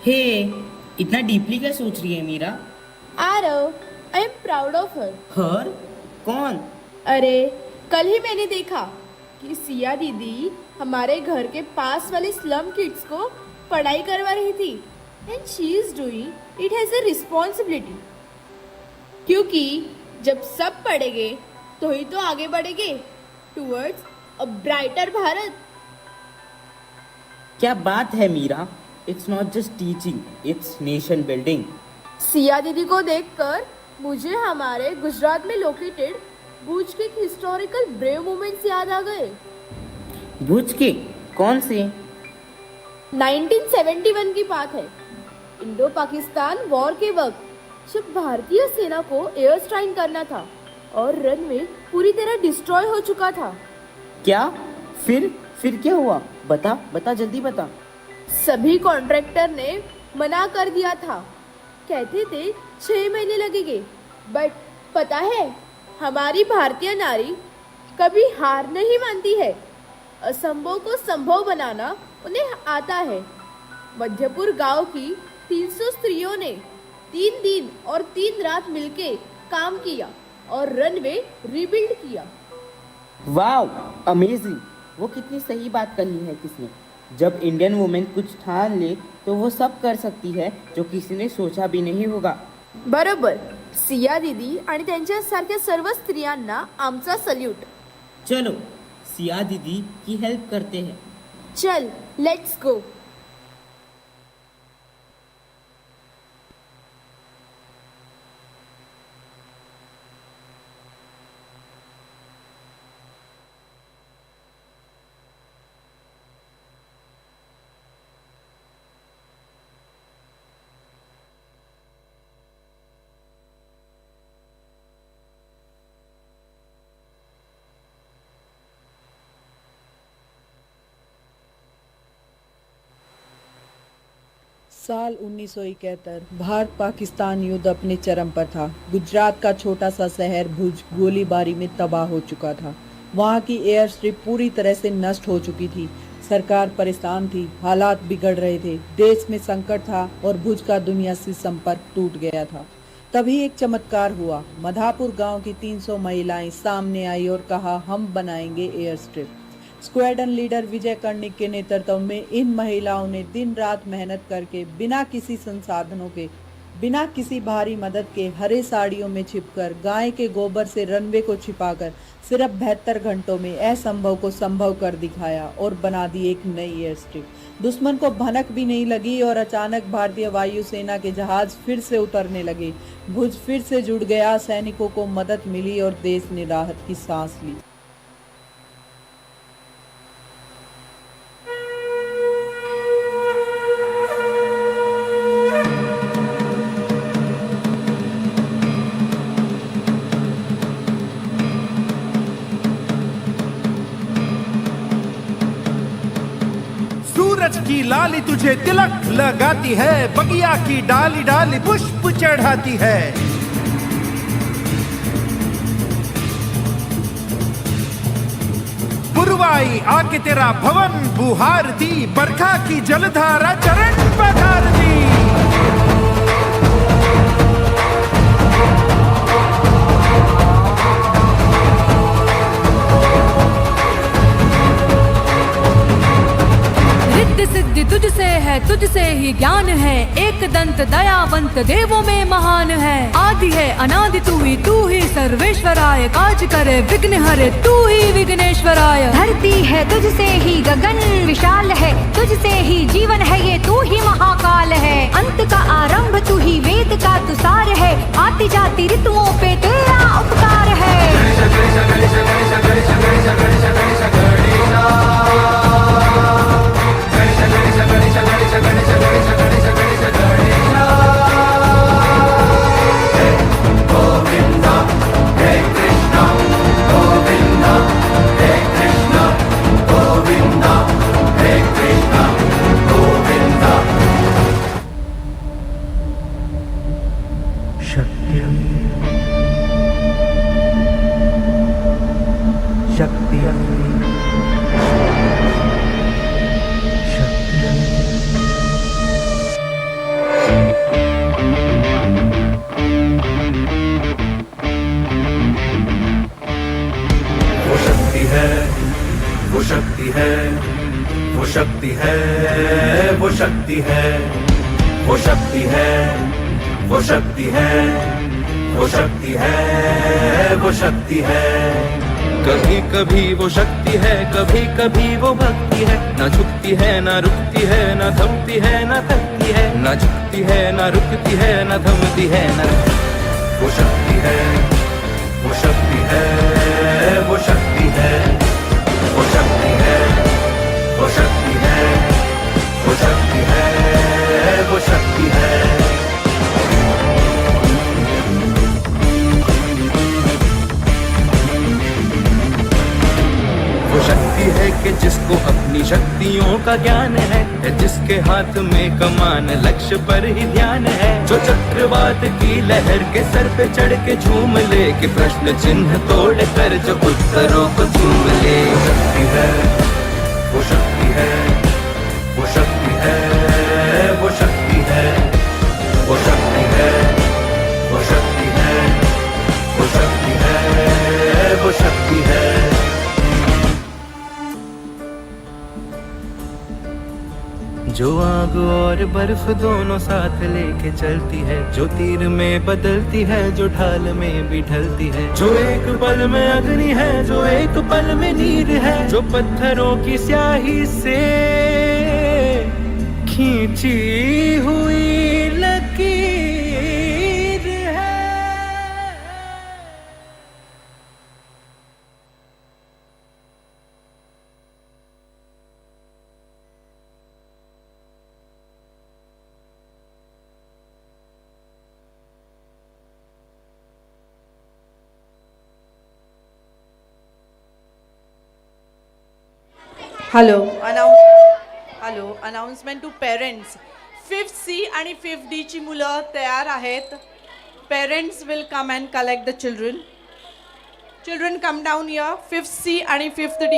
हे, इतना डीपली क्या सोच रही है Meera? Aarav, I am proud of her. Her? कौन? अरे, कल ही मैंने देखा कि सिया दीदी हमारे घर के पास वाले स्लम किड्स को पढ़ाई करवा रही थी and she is doing it has a responsibility. क्योंकि जब सब पढ़ेंगे तो ही तो आगे बढ़ेंगे टुवर्ड्स अ ब्राइटर भारत। क्या बात है Meera? It's not just teaching, it's nation building. Siya दीदी को देखकर मुझे हमारे गुजरात में लोकेटेड भुज के हिस्टोरिकल ब्रेव मोमेंट्स याद आ गए। भुज के? कौन से? 1971 की बात है। इंडो पाकिस्तान वॉर के वक्त जब भारतीय सेना को एयर स्ट्राइक करना था और रनवे पूरी तरह डिस्ट्रॉय हो चुका था। क्या? फिर क्या हुआ? बता बता, जल्दी बता। सभी कॉन्ट्रैक्टर ने मना कर दिया था, कहते थे 6 महीने लगेंगे। बट पता है, हमारी भारतीय नारी कभी हार नहीं मानती है। असंभव को संभव बनाना उन्हें आता है। मध्यपुर गांव की 300 स्त्रियों ने 3 दिन और 3 रात मिलके काम किया और रनवे रिबिल्ड किया। वाव, अमेजिंग! वो कितनी सही बात कही है किसने। जब इंडियन वुमेन कुछ ठान ले तो वो सब कर सकती है जो किसी ने सोचा भी नहीं होगा। बरोबर। सिया दीदी आणि त्यांच्यासारख्या सर्व स्त्रियांना आमचा सल्यूट। चलो सिया दीदी की हेल्प करते हैं। चल, लेट्स गो। साल 1971 भारत पाकिस्तान युद्ध अपने चरम पर था। गुजरात का छोटा सा शहर भुज गोलीबारी में तबाह हो चुका था। वहां की एयर स्ट्रिप पूरी तरह से नष्ट हो चुकी थी। सरकार परेशान थी, हालात बिगड़ रहे थे, देश में संकट था और भुज का दुनिया से संपर्क टूट गया था। तभी एक चमत्कार हुआ। मधापुर गांव की 300 महिलाएं सामने आई और कहा, हम बनाएंगे एयर स्ट्रिप। स्क्वाड्रन लीडर विजय कर्णिक के नेतृत्व में इन महिलाओं ने दिन रात मेहनत करके बिना किसी संसाधनों के, बिना किसी भारी मदद के, हरे साड़ियों में छिपकर, गाय के गोबर से रनवे को छिपाकर सिर्फ 72 घंटों में असंभव को संभव कर दिखाया और बना दी एक नई एयर स्ट्रिप। दुश्मन को भनक भी नहीं लगी और अचानक भारतीय वायुसेना के जहाज फिर से उतरने लगे। भुज फिर से जुड़ गया, सैनिकों को मदद मिली और देश ने राहत की सांस ली। सूरज की लाली तुझे तिलक लगाती है, बगिया की डाली डाली पुष्प चढ़ाती है। पुरवाई आके तेरा भवन बुहारती, बरखा की जलधारा चरण पधारती। सिद्धि तुझसे है, तुझसे ही ज्ञान है, एक दंत दयावंत देवों में महान है। आदि है अनादि तू ही सर्वेश्वराय, काज करे विघ्न हरे तू ही विघ्नेश्वराय। धरती है तुझसे ही गगन विशाल है, तुझसे ही जीवन है ये तू ही महाकाल है। अंत का आरंभ तू ही, वेद का तू सार है, आती जाती ऋतुओं पे तेरा उपकार है। है, वो शक्ति है, वो शक्ति है, वो शक्ति है, वो शक्ति है, वो शक्ति है, वो शक्ति है, वो शक्ति है। कभी कभी वो शक्ति है, कभी कभी वो भक्ति है, ना झुकती है ना रुकती है, ना थमती है ना थकती है, ना झुकती है ना रुकती है, ना थमती है ना। वो शक्ति है, वो शक्ति है, वो शक्ति है, वो शक्ति है, वो शक्ति है, वो शक्ति है, वो शक्ति है। वो शक्ति है कि जिसको अपनी शक्तियों का ज्ञान है, जिसके हाथ में कमान लक्ष्य पर ही ध्यान है, जो चक्रवात की लहर के सर पे चढ़ के झूम ले, कि प्रश्न चिन्ह तोड़ कर जो उत्तरों को झूम ले। वो शक्ति है, वो शक्ति है, वो शक्ति है, वो शक्ति है, वो शक्ति है, वो शक्ति है, वो शक्ति है, वो शक्ति है। जो आग और बर्फ दोनों साथ लेके चलती है, जो तीर में बदलती है, जो ढाल में भी ढलती है, जो एक पल में अग्नि है, जो एक पल में नीर है, जो पत्थरों की स्याही से खींची हुई लकीर है। Hello announcement to parents. 5th C आणि 5th D ची मुलं तयार आहेत. Parents will come and collect the children. Children come down here. 5th C आणि 5th D.